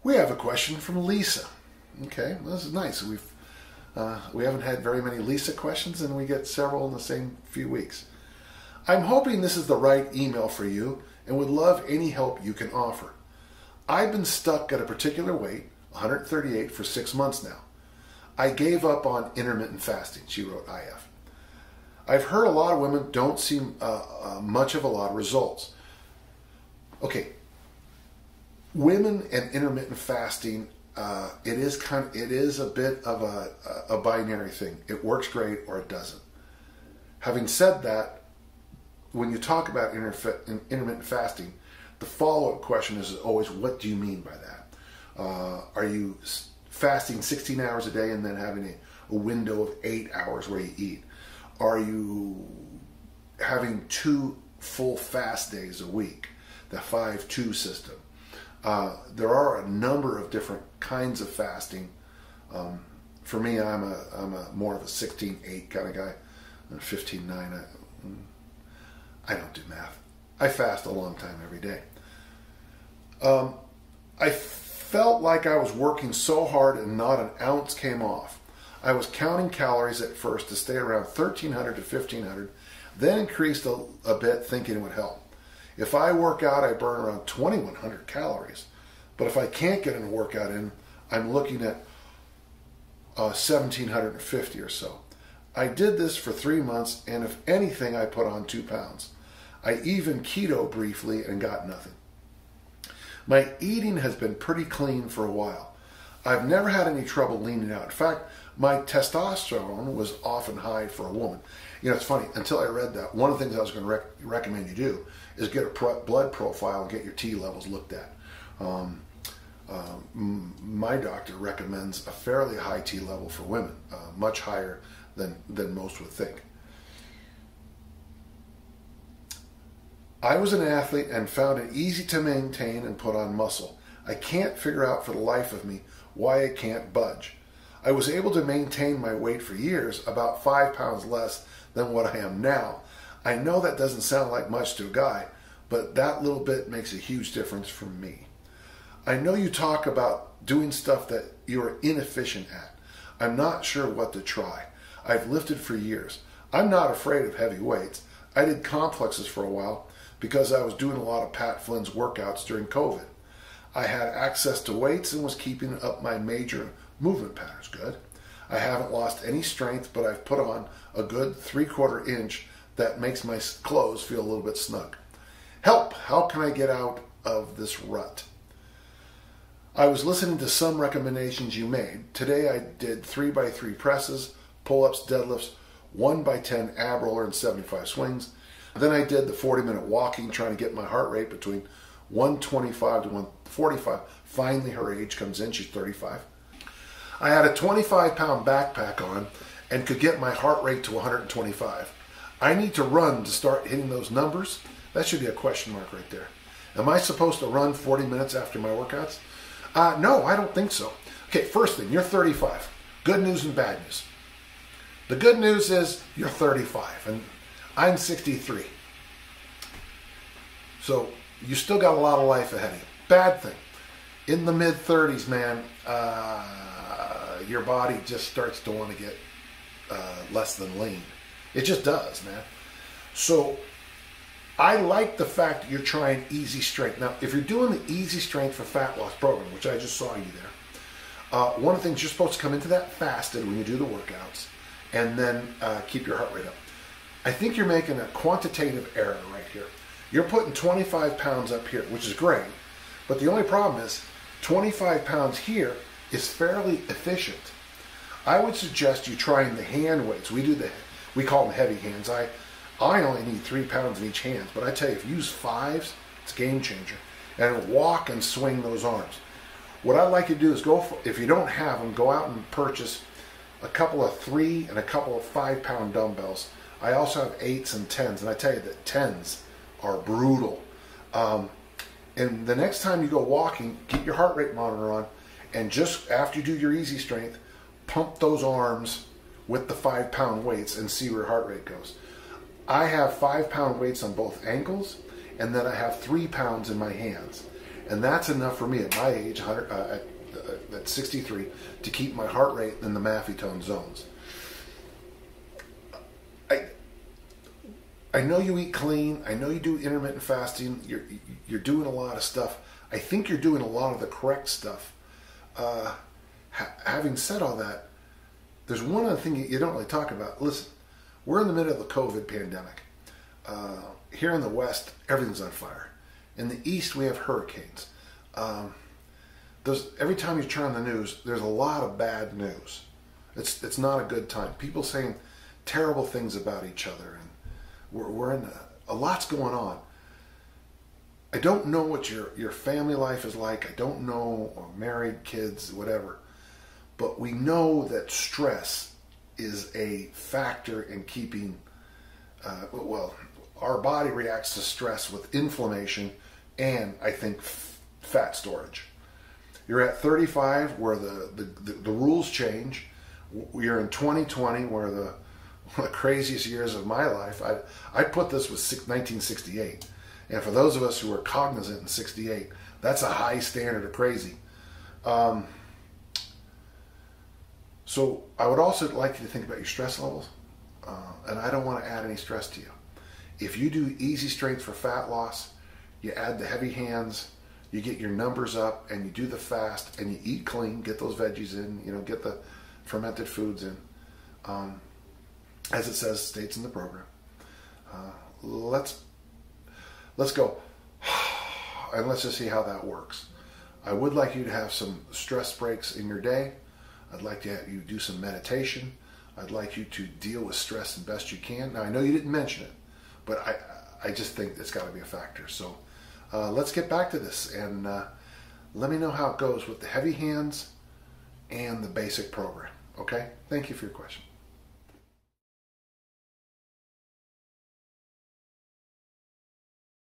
We have a question from Lisa. Okay, well, this is nice. We haven't had very many Lisa questions, and we get several in the same few weeks. I'm hoping this is the right email for you and would love any help you can offer. I've been stuck at a particular weight, 138, for 6 months now. I gave up on intermittent fasting, she wrote IF. I've heard a lot of women don't see much of a lot of results. Okay, women and intermittent fasting, it is a bit of a binary thing. It works great or it doesn't. Having said that, when you talk about intermittent fasting, the follow-up question is always, what do you mean by that? Are you fasting 16 hours a day and then having a window of 8 hours where you eat? Are you having 2 full fast days a week, the 5-2 system? There are a number of different kinds of fasting. For me, I'm a more of a 16-8 kind of guy, 15-9. I don't do math. I fast a long time every day. I felt like I was working so hard and not an ounce came off. I was counting calories at first to stay around 1,300 to 1,500, then increased a bit thinking it would help. If I work out, I burn around 2,100 calories. But if I can't get a workout in, I'm looking at 1,750 or so. I did this for 3 months, and if anything, I put on 2 pounds. I even keto briefly and got nothing. My eating has been pretty clean for a while. I've never had any trouble leaning out. In fact, my testosterone was often high for a woman. You know, it's funny, until I read that, one of the things I was going to recommend you do is get a blood profile and get your T levels looked at. My doctor recommends a fairly high T level for women, much higher than most would think. I was an athlete and found it easy to maintain and put on muscle. I can't figure out for the life of me why I can't budge. I was able to maintain my weight for years, about 5 pounds less than what I am now. I know that doesn't sound like much to a guy, but that little bit makes a huge difference for me. I know you talk about doing stuff that you're inefficient at. I'm not sure what to try. I've lifted for years. I'm not afraid of heavy weights. I did complexes for a while because I was doing a lot of Pat Flynn's workouts during COVID. I had access to weights and was keeping up my major movement patterns good. I haven't lost any strength, but I've put on a good 3/4 inch that makes my clothes feel a little bit snug. Help! How can I get out of this rut? I was listening to some recommendations you made. Today I did 3x3 presses, pull-ups, deadlifts, 1x10 ab roller and 75 swings. Then I did the 40-minute walking, trying to get my heart rate between 125 to 145. Finally, her age comes in. She's 35. I had a 25-pound backpack on and could get my heart rate to 125. I need to run to start hitting those numbers. That should be a question mark right there. Am I supposed to run 40 minutes after my workouts? No, I don't think so. Okay, first thing, you're 35. Good news and bad news. The good news is you're 35, and I'm 63. So you still got a lot of life ahead of you. Bad thing, in the mid-30s, man, your body just starts to want to get less than lean. It just does, man. So I like the fact that you're trying easy strength. Now, if you're doing the easy strength for fat loss program, which I just saw you there, one of the things you're supposed to come into that fasted when you do the workouts, and then keep your heart rate up. I think you're making a quantitative error right here. You're putting 25 pounds up here, which is great, but the only problem is 25 pounds here is fairly efficient. I would suggest you trying the hand weights. We call them heavy hands. I only need 3 pounds in each hand, but I tell you, if you use 5s, it's a game changer. And walk and swing those arms. What I'd like you to do is if you don't have them, go out and purchase a couple of 3 and a couple of 5-pound dumbbells. I also have 8s and 10s, and I tell you that 10s are brutal. And the next time you go walking, get your heart rate monitor on, and just after you do your easy strength, pump those arms with the 5-pound weights and see where your heart rate goes. I have 5-pound weights on both ankles, and then I have 3 pounds in my hands. And that's enough for me at my age, at 63, to keep my heart rate in the Maffetone zones. I know you eat clean. I know you do intermittent fasting. You're doing a lot of stuff. I think you're doing a lot of the correct stuff. Having said all that, there's one other thing you don't really talk about. Listen, we're in the middle of the COVID pandemic. Here in the West, everything's on fire. In the East, we have hurricanes. Every time you turn on the news, there's a lot of bad news. It's not a good time. People saying terrible things about each other, and we're in a lot's going on. I don't know what your family life is like. I don't know, or married, kids, whatever. But we know that stress is a factor in keeping, our body reacts to stress with inflammation and, I think, fat storage. You're at 35 where the rules change. You're in 2020 where one of the craziest years of my life. I put this with 1968. And for those of us who are cognizant in 68, that's a high standard of crazy. So I would also like you to think about your stress levels. And I don't want to add any stress to you. If you do easy strength for fat loss, you add the heavy hands, you get your numbers up, and you do the fast, and you eat clean, get those veggies in, get the fermented foods in. As it states in the program. Let's go, and let's just see how that works. I would like you to have some stress breaks in your day. I'd like to have you do some meditation. I'd like you to deal with stress the best you can. Now, I know you didn't mention it, but I just think it's got to be a factor. So let's get back to this, and let me know how it goes with the heavy hands and the basic program. Okay? Thank you for your question.